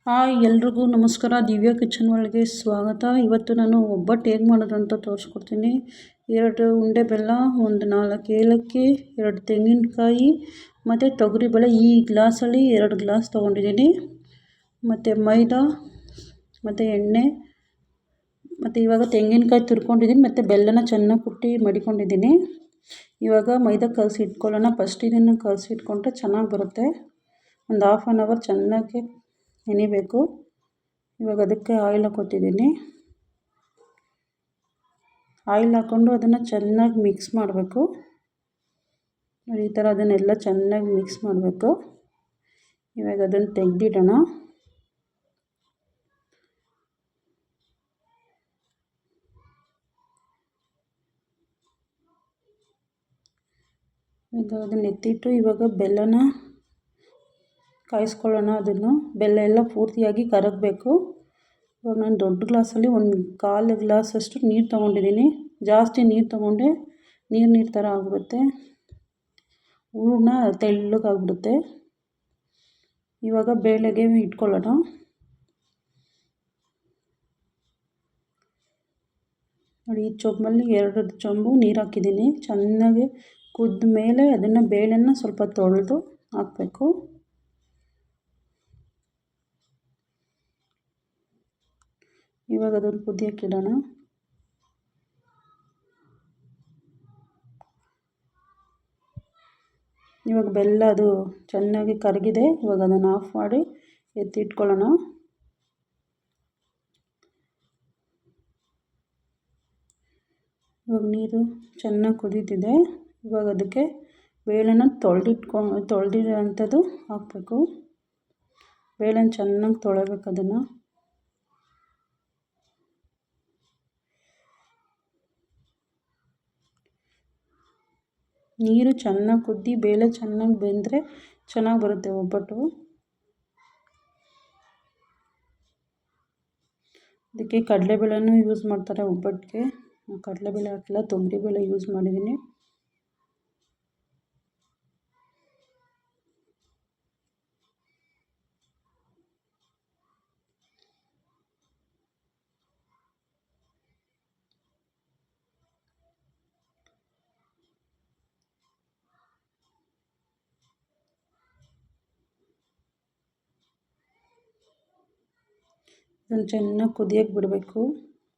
Hi ಎಲ್ರಿಗೂ ನಮಸ್ಕಾರ. Divya kitchen ಒಳಗೆ ಸ್ವಾಗತ. ಇವತ್ತು ನಾನು ಒಬ್ಬಟ್ಟು ಹೇಗೆ ಮಾಡೋದು ಅಂತ ತೋರಿಸ್ಕೊಡ್ತೀನಿ. 2 ಉಂಡೆ ಬೆಲ್ಲ, ಒಂದು 4 ಏಲಕ್ಕಿ, 2 ತೆಂಗಿನಕಾಯಿ ಮತ್ತು ತೊಗರಿಬೇಳೆ. ಈ ಗ್ಲಾಸಲ್ಲಿ 2 ಗ್ಲಾಸ್ ತೊಗೊಂಡಿದ್ದೀನಿ. ಮತ್ತು ಮೈದಾ ಮತ್ತು ಎಣ್ಣೆ ಮತ್ತು ಇವಾಗ ತೆಂಗಿನಕಾಯಿ ತುರ್ಕೊಂಡಿದ್ದೀನಿ ಮತ್ತು ಬೆಲ್ಲನ ಚೆನ್ನಾಗಿ ಕುಟ್ಟಿ ಮಡಿಕೊಂಡಿದ್ದೀನಿ. ಇವಾಗ ಮೈದಾ ಕಲಸಿ ಇಟ್ಕೊಳ್ಳೋಣ. ಫಸ್ಟ್ ಇದನ್ನು ಕಲಸಿ ಇಟ್ಕೊಂಡ್ರೆ ಚೆನ್ನಾಗಿ ಬರುತ್ತೆ. ಒಂದು ಹಾಫ್ ಆನ್ ಅವರ್ ಚೆನ್ನಾಗಿ ನೆನಿಬೇಕು. ಇವಾಗ ಅದಕ್ಕೆ ಆಯಿಲ್ ಹಾಕ್ಕೊತಿದ್ದೀನಿ. ಆಯಿಲ್ ಹಾಕ್ಕೊಂಡು ಅದನ್ನು ಚೆನ್ನಾಗಿ ಮಿಕ್ಸ್ ಮಾಡಬೇಕು. ಈ ಥರ ಅದನ್ನೆಲ್ಲ ಚೆನ್ನಾಗಿ ಮಿಕ್ಸ್ ಮಾಡಬೇಕು. ಇವಾಗ ಅದನ್ನು ತೆಗೆದಿಡೋಣ. ಈಗ ಅದನ್ನು ಎತ್ತಿಟ್ಟು ಇವಾಗ ಬೆಲ್ಲನ ಕಾಯಿಸ್ಕೊಳ್ಳೋಣ. ಅದನ್ನು ಬೆಲ್ಲ ಎಲ್ಲ ಪೂರ್ತಿಯಾಗಿ ಕರಗಬೇಕು. ಇವಾಗ ನಾನು ದೊಡ್ಡ ಗ್ಲಾಸಲ್ಲಿ 1/4 ಗ್ಲಾಸಷ್ಟು ನೀರು ತೊಗೊಂಡಿದ್ದೀನಿ. ಜಾಸ್ತಿ ನೀರು ತೊಗೊಂಡೆ ನೀರು ಥರ ಆಗಿಬಿಡುತ್ತೆ, ಹೂರಣ ತೆಳ್ಳಗಾಗ್ಬಿಡುತ್ತೆ. ಇವಾಗ ಬೇಳೆಗೆ ಇಟ್ಕೊಳ್ಳೋಣ. ನೋಡಿ, ಈ ಚೊಂಬಲ್ಲಿ 2 ಚೊಂಬು ನೀರು ಹಾಕಿದ್ದೀನಿ. ಚೆನ್ನಾಗಿ ಕುದ್ದ ಮೇಲೆ ಅದನ್ನು ಬೇಳೆನ ಸ್ವಲ್ಪ ತೊಳೆದು ಹಾಕಬೇಕು. ಇವಾಗ ಅದನ್ನು ಕುದಿಯೋಕ್ಕೆ ಇಡೋಣ. ಇವಾಗ ಬೆಲ್ಲ ಅದು ಚೆನ್ನಾಗಿ ಕರಗಿದೆ. ಇವಾಗ ಅದನ್ನು ಆಫ್ ಮಾಡಿ ಎತ್ತಿಟ್ಕೊಳ್ಳೋಣ. ಇವಾಗ ನೀರು ಚೆನ್ನಾಗಿ ಕುದೀತಿದೆ. ಇವಾಗ ಅದಕ್ಕೆ ಬೇಳೆನ ತೊಳೆದಿರೋಂಥದ್ದು ಹಾಕಬೇಕು. ಬೇಳೆನ ಚೆನ್ನಾಗಿ ತೊಳೆಬೇಕು. ಅದನ್ನು ನೀರು ಚೆನ್ನಾಗಿ ಕುದ್ದಿ ಬೇಳೆ ಚೆನ್ನಾಗಿ ಬೆಂದರೆ ಚೆನ್ನಾಗಿ ಬರುತ್ತೆ ಒಬ್ಬಟ್ಟು. ಅದಕ್ಕೆ ಕಡಲೆಬೇಳೆನೂ ಯೂಸ್ ಮಾಡ್ತಾರೆ ಒಬ್ಬಟ್ಟಿಗೆ. ಕಡಲೆಬೇಳೆ ಹಾಕಿಲ್ಲ, ತೊಗರಿಬೇಳೆ ಯೂಸ್ ಮಾಡಿದ್ದೀನಿ. ಅದನ್ನು ಚೆನ್ನಾಗಿ ಕುದಿಯೋಕ್ಕೆ ಬಿಡಬೇಕು.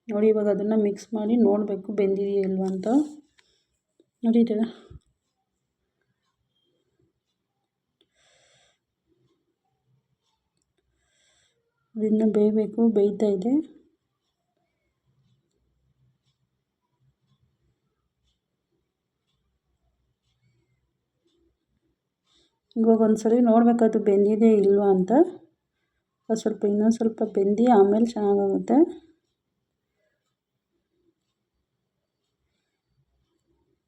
ನೋಡಿ, ಇವಾಗ ಅದನ್ನು ಮಿಕ್ಸ್ ಮಾಡಿ ನೋಡಬೇಕು ಬೆಂದಿದೆಯಾ ಇಲ್ವಾ ಅಂತ. ನೋಡಿ, ಅದನ್ನು ಬೇಯಬೇಕು, ಬೇಯ್ತಾ ಇದೆ. ಇವಾಗ ಒಂದ್ಸರಿ ನೋಡಬೇಕಾದ್ರು ಬೆಂದಿದೆ ಇಲ್ವಾ ಅಂತ. ಇನ್ನೊಂದು ಸ್ವಲ್ಪ ಬೆಂದು ಆಮೇಲೆ ಚೆನ್ನಾಗಾಗುತ್ತೆ.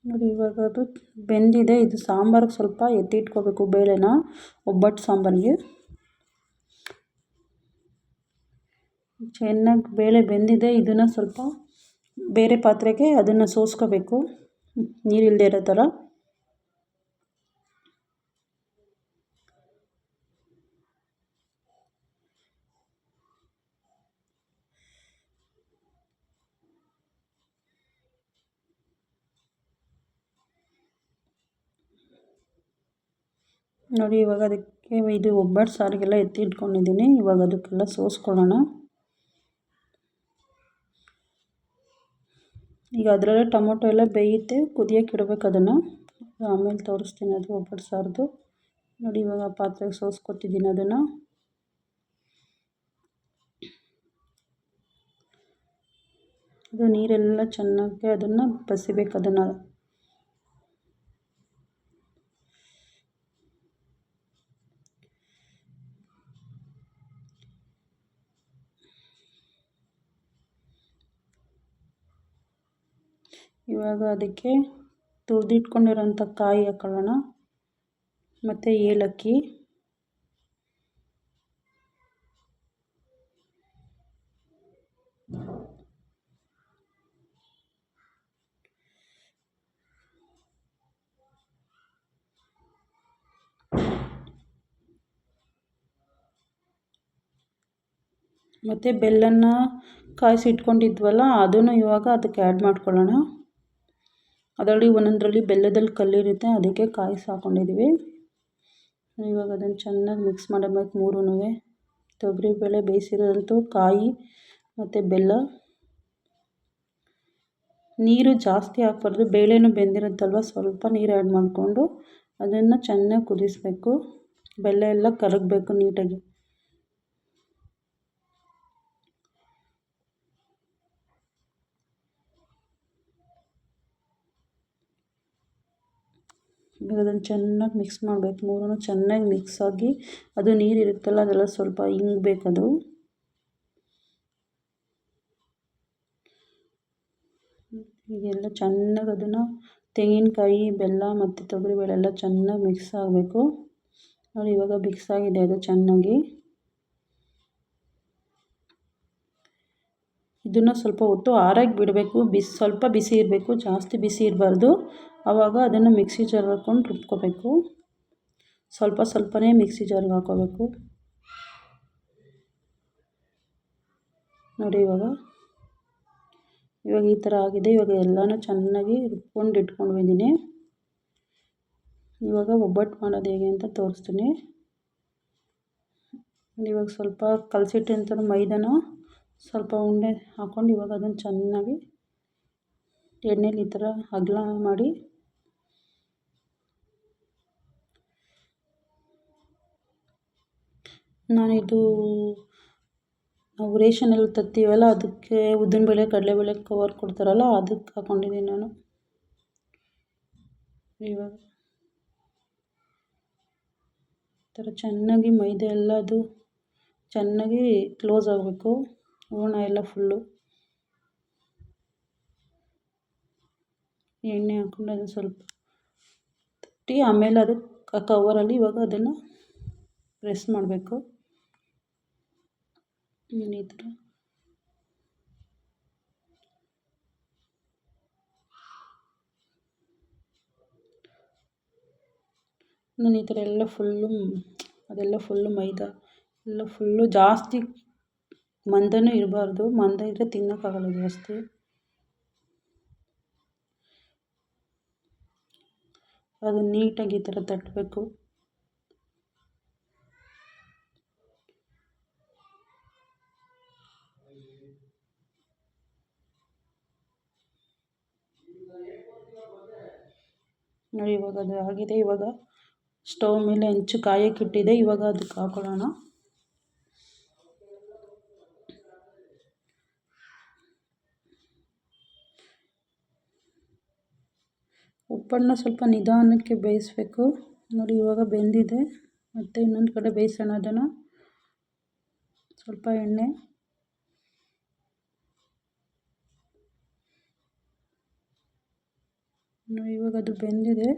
ನೋಡಿ, ಇವಾಗ ಅದು ಬೆಂದಿದೆ. ಇದು ಸಾಂಬಾರಿಗೆ ಸ್ವಲ್ಪ ಎತ್ತಿಟ್ಕೋಬೇಕು ಬೇಳೆನ, ಒಬ್ಬಟ್ಟು ಸಾಂಬಾರಿಗೆ. ಚೆನ್ನಾಗಿ ಬೇಳೆ ಬೆಂದಿದೆ. ಇದನ್ನು ಸ್ವಲ್ಪ ಬೇರೆ ಪಾತ್ರೆಗೆ ಅದನ್ನು ಸೋಸ್ಕೋಬೇಕು, ನೀರಿಲ್ಲದೆ ಇರೋ ಥರ. ನೋಡಿ, ಇವಾಗ ಅದಕ್ಕೆ ಇದು ಒಬ್ಬಟ್ಟು ಸಾರಿಗೆಲ್ಲ ಎತ್ತಿಟ್ಕೊಂಡಿದ್ದೀನಿ. ಇವಾಗ ಅದಕ್ಕೆಲ್ಲ ಸೋಸ್ಕೊಳ್ಳೋಣ. ಈಗ ಅದರಲ್ಲೇ ಟೊಮೊಟೊ ಎಲ್ಲ ಬೇಯುತ್ತೆ, ಕುದಿಯೋಕ್ಕೆ ಇಡಬೇಕು ಅದನ್ನು. ಆಮೇಲೆ ತೋರಿಸ್ತೀನಿ ಅದು ಒಬ್ಬಟ್ಟು ಸಾರ್ದು. ನೋಡಿ, ಇವಾಗ ಪಾತ್ರೆಗೆ ಸೋಸ್ಕೊತಿದ್ದೀನಿ ಅದನ್ನು. ಅದು ನೀರೆಲ್ಲ ಚೆನ್ನಾಗಿ ಅದನ್ನು ಬಸಿಬೇಕು. ಅದನ್ನು ಇವಾಗ ಅದಕ್ಕೆ ತುರಿದಿಟ್ಕೊಂಡಿರೋಂಥ ಕಾಯಿ ಹಾಕೊಳ್ಳೋಣ ಮತ್ತು ಏಲಕ್ಕಿ. ಮತ್ತು ಬೆಲ್ಲನ ಕಾಯಿಸಿ ಇಟ್ಕೊಂಡಿದ್ವಲ್ಲ ಅದನ್ನು ಇವಾಗ ಅದಕ್ಕೆ ಆ್ಯಡ್ ಮಾಡ್ಕೊಳ್ಳೋಣ. ಅದರಲ್ಲಿ ಒಂದೊಂದರಲ್ಲಿ ಬೆಲ್ಲದಲ್ಲಿ ಕಲ್ಲಿರುತ್ತೆ, ಅದಕ್ಕೆ ಕಾಯಿಸಿ ಹಾಕ್ಕೊಂಡಿದ್ದೀವಿ. ಇವಾಗ ಅದನ್ನು ಚೆನ್ನಾಗಿ ಮಿಕ್ಸ್ ಮಾಡಬೇಕು. ಮೂರೂ ತೊಗರಿಬೇಳೆ ಬೇಯಿಸಿರೋದಂತೂ ಕಾಯಿ ಮತ್ತು ಬೆಲ್ಲ. ನೀರು ಜಾಸ್ತಿ ಹಾಕ್ಬಾರ್ದು, ಬೇಳೆನೂ ಬೆಂದಿರುತ್ತಲ್ವ, ಸ್ವಲ್ಪ ನೀರು ಆ್ಯಡ್ ಮಾಡಿಕೊಂಡು ಅದನ್ನು ಚೆನ್ನಾಗಿ ಕುದಿಸಬೇಕು. ಬೆಲ್ಲ ಎಲ್ಲ ಕರಗಬೇಕು ನೀಟಾಗಿ. ಇವಾಗ ಅದನ್ನು ಚೆನ್ನಾಗಿ ಮಿಕ್ಸ್ ಮಾಡಬೇಕು. ಮೂರೂ ಚೆನ್ನಾಗಿ ಮಿಕ್ಸ್ ಆಗಿ ಅದು ನೀರು ಇರುತ್ತಲ್ಲ ಅದೆಲ್ಲ ಸ್ವಲ್ಪ ಹಿಂಗಬೇಕದು. ಈಗೆಲ್ಲ ಚೆನ್ನಾಗಿ ಅದನ್ನು ತೆಂಗಿನಕಾಯಿ, ಬೆಲ್ಲ ಮತ್ತು ತೊಗರಿಬೇಳೆ ಎಲ್ಲ ಚೆನ್ನಾಗಿ ಮಿಕ್ಸ್ ಆಗಬೇಕು. ನೋಡಿ ಇವಾಗ ಮಿಕ್ಸ್ ಆಗಿದೆ ಅದು ಚೆನ್ನಾಗಿ. ಇದನ್ನು ಸ್ವಲ್ಪ ಹೊತ್ತು ಆರಾಗಿ ಬಿಡಬೇಕು. ಸ್ವಲ್ಪ ಬಿಸಿ ಇರಬೇಕು, ಜಾಸ್ತಿ ಬಿಸಿ ಇರಬಾರ್ದು. ಆವಾಗ ಅದನ್ನು ಮಿಕ್ಸಿ ಜಾರ್ಗೆ ಹಾಕ್ಕೊಂಡು ರುಬ್ಕೋಬೇಕು. ಸ್ವಲ್ಪ ಸ್ವಲ್ಪನೇ ಮಿಕ್ಸಿ ಜಾರ್ಗೆ ಹಾಕ್ಕೋಬೇಕು. ನೋಡಿ ಇವಾಗ ಈ ಥರ ಆಗಿದೆ. ಇವಾಗ ಎಲ್ಲನೂ ಚೆನ್ನಾಗಿ ರುಬ್ಕೊಂಡು ಇಟ್ಕೊಂಡಿದ್ದೀನಿ. ಇವಾಗ ಒಬ್ಬಟ್ಟು ಮಾಡೋದು ಹೇಗೆ ಅಂತ ತೋರಿಸ್ತೀನಿ. ಇವಾಗ ಸ್ವಲ್ಪ ಕಲಸಿಟ್ಟಿಂತ ಮೈದಾನ ಸ್ವಲ್ಪ ಉಂಡೆ ಹಾಕ್ಕೊಂಡು ಇವಾಗ ಅದನ್ನು ಚೆನ್ನಾಗಿ ಎಣ್ಣೆಲಿ ಈ ಥರ ಅಗಲ ಮಾಡಿ ನಾನಿದು ನಾವು ರೇಷನಲ್ಲಿ ತರ್ತೀವಲ್ಲ ಅದಕ್ಕೆ ಉದ್ದಿನಬೇಳೆ ಕಡಲೆಬೇಳೆ ಕವರ್ ಕೊಡ್ತಾರಲ್ಲ ಅದಕ್ಕೆ ಹಾಕ್ಕೊಂಡಿದ್ದೀನಿ ನಾನು. ಇವಾಗ ಈ ಥರ ಚೆನ್ನಾಗಿ ಮೈದಾ ಎಲ್ಲ ಅದು ಚೆನ್ನಾಗಿ ಕ್ಲೋಸ್ ಆಗಬೇಕು. ಹೂರಣ ಎಲ್ಲ ಫುಲ್ಲು ಎಣ್ಣೆ ಹಾಕ್ಕೊಂಡು ಅದು ಸ್ವಲ್ಪ ತಟ್ಟಿ ಆಮೇಲೆ ಅದು ಕವರಲ್ಲಿ ಇವಾಗ ಅದನ್ನು ಪ್ರೆಸ್ ಮಾಡಬೇಕು. ಈ ಥರ ನಾನು ಈ ಥರ ಎಲ್ಲ ಅದೆಲ್ಲ ಫುಲ್ಲು ಮೈದಾ ಎಲ್ಲ ಫುಲ್ಲು ಜಾಸ್ತಿ ಮಂದನೂ ಇರಬಾರ್ದು. ಮಂದ ಇದ್ದರೆ ತಿನ್ನೋಕ್ಕಾಗಲ್ಲ ಜಾಸ್ತಿ. ಅದು ನೀಟಾಗಿ ಈ ಥರ ತಟ್ಟಬೇಕು. ನೋಡಿ ಇವಾಗ ಅದು ಆಗಿದೆ. ಇವಾಗ ಸ್ಟವ್ ಮೇಲೆ ಹಂಚು ಕಾಯಕ್ಕಿಟ್ಟಿದೆ. ಇವಾಗ ಅದಕ್ಕೆ ಹಾಕೊಳ್ಳೋಣ. ಉಪ್ಪನ್ನ ಸ್ವಲ್ಪ ನಿಧಾನಕ್ಕೆ ಬೇಯಿಸಬೇಕು. ನೋಡಿ ಇವಾಗ ಬೆಂದಿದೆ. ಮತ್ತು ಇನ್ನೊಂದು ಕಡೆ ಬೇಯಿಸೋಣ ಅದನ್ನು. ಸ್ವಲ್ಪ ಎಣ್ಣೆ, ಇವಾಗ ಅದು ಬೆಂದಿದೆ.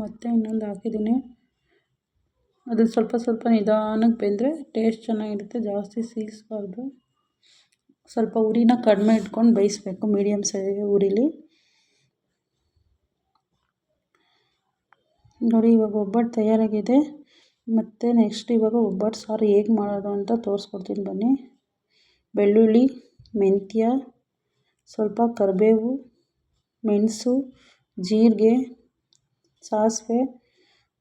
ಮತ್ತೆ ಇನ್ನೊಂದು ಹಾಕಿದ್ದೀನಿ. ಅದು ಸ್ವಲ್ಪ ಸ್ವಲ್ಪ ನಿಧಾನಕ್ಕೆ ಬೆಂದರೆ ಟೇಸ್ಟ್ ಚೆನ್ನಾಗಿರುತ್ತೆ. ಜಾಸ್ತಿ ಸೀಸ್ಬಾರ್ದು. ಸ್ವಲ್ಪ ಉರಿನ ಕಡಿಮೆ ಇಟ್ಕೊಂಡು ಬೇಯಿಸಬೇಕು, ಮೀಡಿಯಮ್ ಉರಿಲಿ. ನೋಡಿ ಇವಾಗ ಒಬ್ಬಟ್ಟು ತಯಾರಾಗಿದೆ. ಮತ್ತು ನೆಕ್ಸ್ಟ್ ಇವಾಗ ಒಬ್ಬಟ್ಟು ಸಾರು ಹೇಗೆ ಮಾಡೋದು ಅಂತ ತೋರಿಸ್ಕೊಡ್ತೀನಿ ಬನ್ನಿ. ಬೆಳ್ಳುಳ್ಳಿ, ಮೆಂತ್ಯ, ಸ್ವಲ್ಪ ಕರಿಬೇವು, ಮೆಣಸು, ಜೀರಿಗೆ, ಸಾಸಿವೆ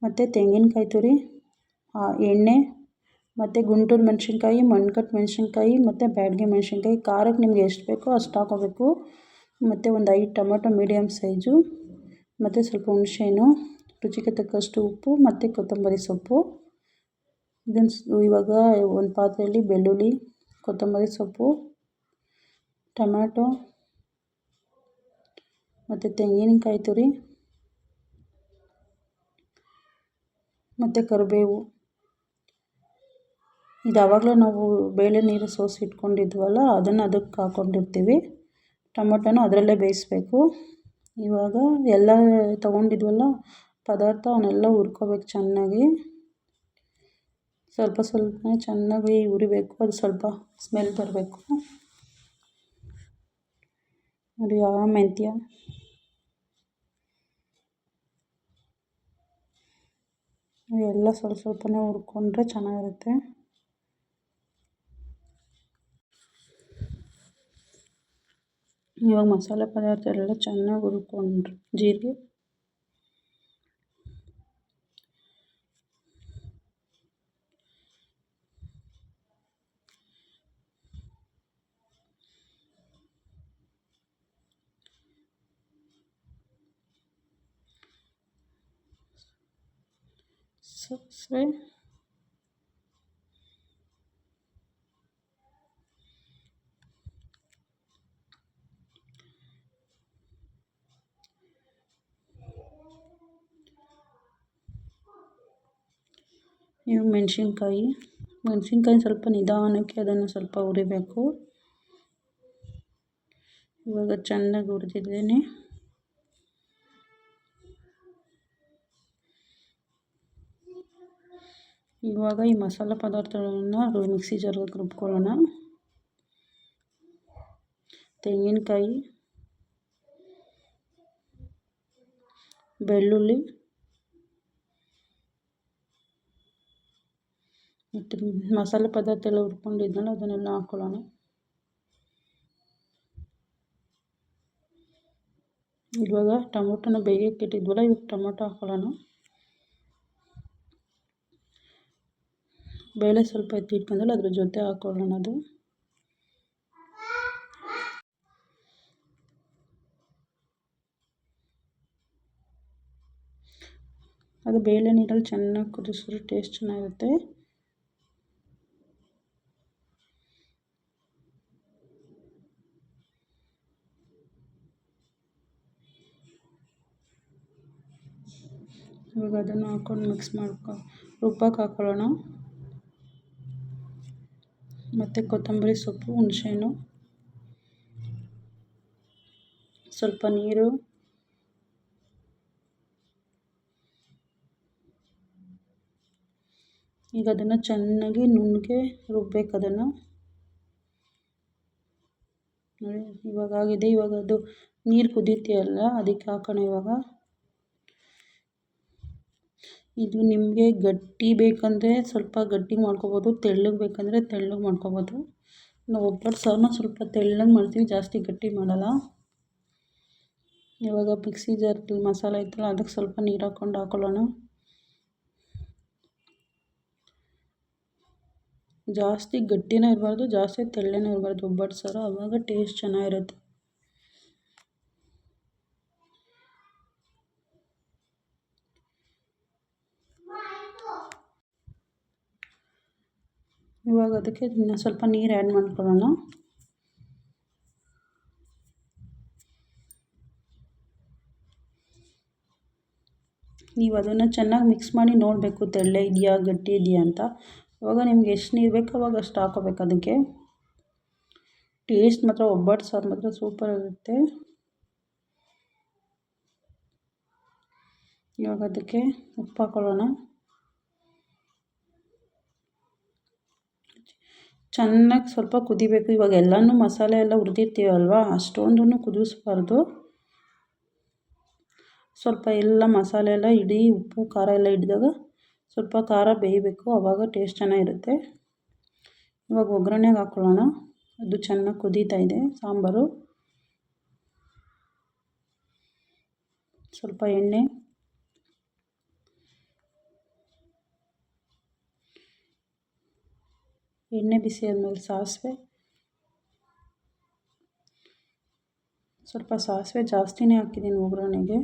ಮತ್ತು ತೆಂಗಿನಕಾಯಿ ತುರಿ, ಎಣ್ಣೆ ಮತ್ತು ಗುಂಟೂರು ಮೆಣಸಿನ್ಕಾಯಿ, ಮಣ್ಕಟ್ಟು ಮೆಣಸಿನ್ಕಾಯಿ ಮತ್ತು ಬ್ಯಾಡಗಿ ಮೆಣಸಿನ್ಕಾಯಿ. ಖಾರಕ್ಕೆ ನಿಮ್ಗೆ ಎಷ್ಟು ಬೇಕೋ ಅಷ್ಟು ಹಾಕ್ಕೋಬೇಕು. ಮತ್ತು ಒಂದು 5 ಟೊಮೆಟೊ ಮೀಡಿಯಮ್ ಸೈಜು, ಮತ್ತು ಸ್ವಲ್ಪ ಹುಣಸೆಹಣ್ಣು, ರುಚಿಗೆ ತಕ್ಕಷ್ಟು ಉಪ್ಪು ಮತ್ತು ಕೊತ್ತಂಬರಿ ಸೊಪ್ಪು. ಇದನ್ನು ಇವಾಗ ಒಂದು ಪಾತ್ರೆಯಲ್ಲಿ ಬೆಳ್ಳುಳ್ಳಿ, ಕೊತ್ತಂಬರಿ ಸೊಪ್ಪು, ಟೊಮ್ಯಾಟೊ ಮತ್ತು ತೆಂಗಿನಕಾಯಿ ತುರಿ ಮತ್ತು ಕರಿಬೇವು, ಇದು ಆವಾಗಲೇ ನಾವು ಬೇಳೆ ನೀರು ಸೋಸಿ ಇಟ್ಕೊಂಡಿದ್ವಲ್ಲ ಅದನ್ನು ಅದಕ್ಕೆ ಹಾಕ್ಕೊಂಡಿರ್ತೀವಿ. ಟೊಮೊಟೊನೂ ಅದರಲ್ಲೇ ಬೇಯಿಸಬೇಕು. ಇವಾಗ ಎಲ್ಲ ತೊಗೊಂಡಿದ್ವಲ್ಲ ಪದಾರ್ಥ ಅವನ್ನೆಲ್ಲ ಹುರ್ಕೋಬೇಕು ಚೆನ್ನಾಗಿ. ಸ್ವಲ್ಪ ಸ್ವಲ್ಪ ಚೆನ್ನಾಗಿ ಹುರಿಬೇಕು. ಅದು ಸ್ವಲ್ಪ ಸ್ಮೆಲ್ ಬರಬೇಕು. ನೋಡಿ ಮೆಂತ್ಯ, ಎಲ್ಲ ಸ್ವಲ್ಪ ಸ್ವಲ್ಪನೇ ಹುರ್ಕೊಂಡ್ರೆ ಚೆನ್ನಾಗಿರುತ್ತೆ. ಇವಾಗ ಮಸಾಲೆ ಪದಾರ್ಥ ಎಲ್ಲ ಚೆನ್ನಾಗಿ ಹುರ್ಕೊಂಡ್ರು. ಜೀರಿಗೆ, ಸಾಸಿವೆ, ಇವು ಮೆಣಸಿನ್ಕಾಯಿ ಸ್ವಲ್ಪ ನಿಧಾನಕ್ಕೆ ಅದನ್ನು ಸ್ವಲ್ಪ ಹುರಿಬೇಕು. ಇವಾಗ ಚೆನ್ನಾಗಿ ಹುರಿದಿದ್ದೇನೆ. ಇವಾಗ ಈ ಮಸಾಲೆ ಪದಾರ್ಥಗಳನ್ನು ಮಿಕ್ಸಿ ಜಾರ್ಗೆ ರುಬ್ಕೊಳ್ಳೋಣ. ತೆಂಗಿನಕಾಯಿ, ಬೆಳ್ಳುಳ್ಳಿ ಮತ್ತು ಮಸಾಲೆ ಪದಾರ್ಥ ಎಲ್ಲ ಹುರ್ಕೊಂಡಿದ್ನಲ್ಲ ಅದನ್ನೆಲ್ಲ ಹಾಕ್ಕೊಳ್ಳೋಣ. ಇವಾಗ ಟೊಮೊಟೊನ ಬೇಯಕ್ಕೆ ಇಟ್ಟಿದ್ವಲ್ಲ, ಇವಾಗ ಟೊಮೊಟೊ ಹಾಕ್ಕೊಳ್ಳೋಣ. ಬೇಳೆ ಸ್ವಲ್ಪ ಎತ್ತಿಟ್ಕೊಂಡಲ್ಲ ಅದ್ರ ಜೊತೆ ಹಾಕ್ಕೊಳ್ಳೋಣ. ಅದು ಬೇಳೆ ನೀರಲ್ಲಿ ಚೆನ್ನಾಗಿ ಕುದಿಸಿದ್ರೆ ಟೇಸ್ಟ್ ಚೆನ್ನಾಗಿರುತ್ತೆ. ಇವಾಗ ಅದನ್ನು ಹಾಕ್ಕೊಂಡು ಮಿಕ್ಸ್ ರುಬ್ಬಕ್ಕೆ ಹಾಕ್ಕೊಳ್ಳೋಣ. ಮತ್ತು ಕೊತ್ತಂಬರಿ ಸೊಪ್ಪು, ಹುಣಸೆಹಣ್ಣು, ಸ್ವಲ್ಪ ನೀರು, ಈಗ ಅದನ್ನು ಚೆನ್ನಾಗಿ ನುಣ್ಣಗೆ ರುಬ್ಬೇಕು. ಅದನ್ನು ನೋಡಿ ಇವಾಗ ಆಗಿದೆ. ಇವಾಗ ಅದು ನೀರು ಕುದೀತಿಯಲ್ಲ ಅದಕ್ಕೆ ಹಾಕೋಣ. ಇವಾಗ ಇದು ನಿಮಗೆ ಗಟ್ಟಿ ಬೇಕಂದರೆ ಸ್ವಲ್ಪ ಗಟ್ಟಿ ಮಾಡ್ಕೊಬೋದು, ತೆಳ್ಳಗೆ ಬೇಕಂದರೆ ತೆಳ್ಳಗೆ ಮಾಡ್ಕೊಬೋದು. ನಾವು ಒಬ್ಬಟ್ಟು ಸಾರನ್ನ ಸ್ವಲ್ಪ ತೆಳ್ಳಗೆ ಮಾಡ್ತೀವಿ, ಜಾಸ್ತಿ ಗಟ್ಟಿ ಮಾಡಲ್ಲ. ಇವಾಗ ಮಿಕ್ಸಿ ಜಾರ್ದಲ್ಲಿ ಮಸಾಲೆ ಇತ್ತಲ್ಲ ಅದಕ್ಕೆ ಸ್ವಲ್ಪ ನೀರು ಹಾಕ್ಕೊಳ್ಳೋಣ. ಜಾಸ್ತಿ ಗಟ್ಟಿನೂ ಇರಬಾರ್ದು, ಜಾಸ್ತಿ ತೆಳ್ಳನೂ ಇರಬಾರ್ದು ಒಬ್ಬಟ್ಟು ಸಾರು, ಆವಾಗ ಟೇಸ್ಟ್ ಚೆನ್ನಾಗಿರುತ್ತೆ. ಇವಾಗ ಅದಕ್ಕೆ ಇನ್ನು ಸ್ವಲ್ಪ ನೀರು ಆ್ಯಡ್ ಮಾಡ್ಕೊಳ್ಳೋಣ. ನೀವು ಅದನ್ನು ಚೆನ್ನಾಗಿ ಮಿಕ್ಸ್ ಮಾಡಿ ನೋಡಬೇಕು ತೆಳ್ಳೆ ಇದೆಯಾ ಗಟ್ಟಿ ಇದೆಯಾ ಅಂತ. ಇವಾಗ ನಿಮ್ಗೆ ಎಷ್ಟು ನೀರು ಬೇಕೋ ಅವಾಗ ಅಷ್ಟು ಹಾಕೋಬೇಕು. ಅದಕ್ಕೆ ಟೇಸ್ಟ್ ಮಾತ್ರ ಒಬ್ಬಟ್ಟು ಸಾರು ಮಾತ್ರ ಸೂಪರ್ ಇರುತ್ತೆ. ಇವಾಗ ಅದಕ್ಕೆ ಉಪ್ಪು ಹಾಕೊಳ್ಳೋಣ. ಚೆನ್ನಾಗಿ ಸ್ವಲ್ಪ ಕುದಿಬೇಕು. ಇವಾಗ ಎಲ್ಲನೂ ಮಸಾಲೆ ಎಲ್ಲ ಹುರಿದಿರ್ತೀವಲ್ವ, ಅಷ್ಟೊಂದೂ ಕುದಿಸ್ಬಾರ್ದು. ಸ್ವಲ್ಪ ಎಲ್ಲ ಮಸಾಲೆ ಎಲ್ಲ ಇಡೀ ಉಪ್ಪು ಖಾರ ಎಲ್ಲ ಹಿಡಿದಾಗ ಸ್ವಲ್ಪ ಖಾರ ಬೇಯಬೇಕು, ಆವಾಗ ಟೇಸ್ಟ್ ಚೆನ್ನಾಗಿರುತ್ತೆ. ಇವಾಗ ಒಗ್ಗರಣೆಗೆ ಹಾಕ್ಕೊಳ್ಳೋಣ. ಅದು ಚೆನ್ನಾಗಿ ಕುದೀತಾ ಇದೆ ಸಾಂಬಾರು. ಸ್ವಲ್ಪ ಎಣ್ಣೆ ಬಿಸಿ ಆದಮೇಲೆ ಸ್ವಲ್ಪ ಸಾಸಿವೆ ಜಾಸ್ತಿನೇ ಹಾಕಿದ್ದೀನಿ ಒಗ್ಗರಣೆಗೆ.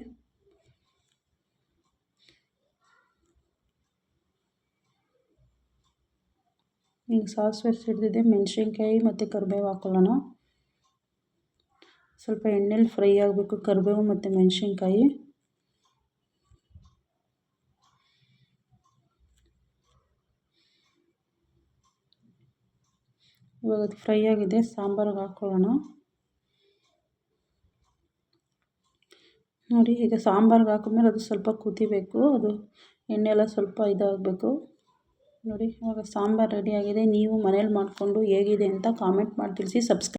ಈಗ ಸಾಸಿವೆ ಸಿಡಿದಿದೆ, ಮೆಣಸಿನ್ಕಾಯಿ ಮತ್ತು ಕರಿಬೇವು ಹಾಕ್ಕೊಳ್ಳೋಣ. ಸ್ವಲ್ಪ ಎಣ್ಣೆಲಿ ಫ್ರೈ ಆಗಬೇಕು ಕರಿಬೇವು ಮತ್ತು ಮೆಣಸಿನ್ಕಾಯಿ. ಇವಾಗ ಅದು ಫ್ರೈ ಆಗಿದೆ, ಸಾಂಬಾರಿಗೆ ಹಾಕ್ಕೊಳ್ಳೋಣ. ನೋಡಿ ಈಗ ಸಾಂಬಾರಿಗೆ ಹಾಕಿದ್ಮೇಲೆ ಅದು ಸ್ವಲ್ಪ ಕುದಿಬೇಕು, ಅದು ಎಣ್ಣೆ ಎಲ್ಲ ಸ್ವಲ್ಪ ಇದಾಗಬೇಕು. ನೋಡಿ ಇವಾಗ ಸಾಂಬಾರು ರೆಡಿಯಾಗಿದೆ. ನೀವು ಮನೇಲಿ ಮಾಡಿಕೊಂಡು ಹೇಗಿದೆ ಅಂತ ಕಾಮೆಂಟ್ ಮಾಡಿ ತಿಳಿಸಿ.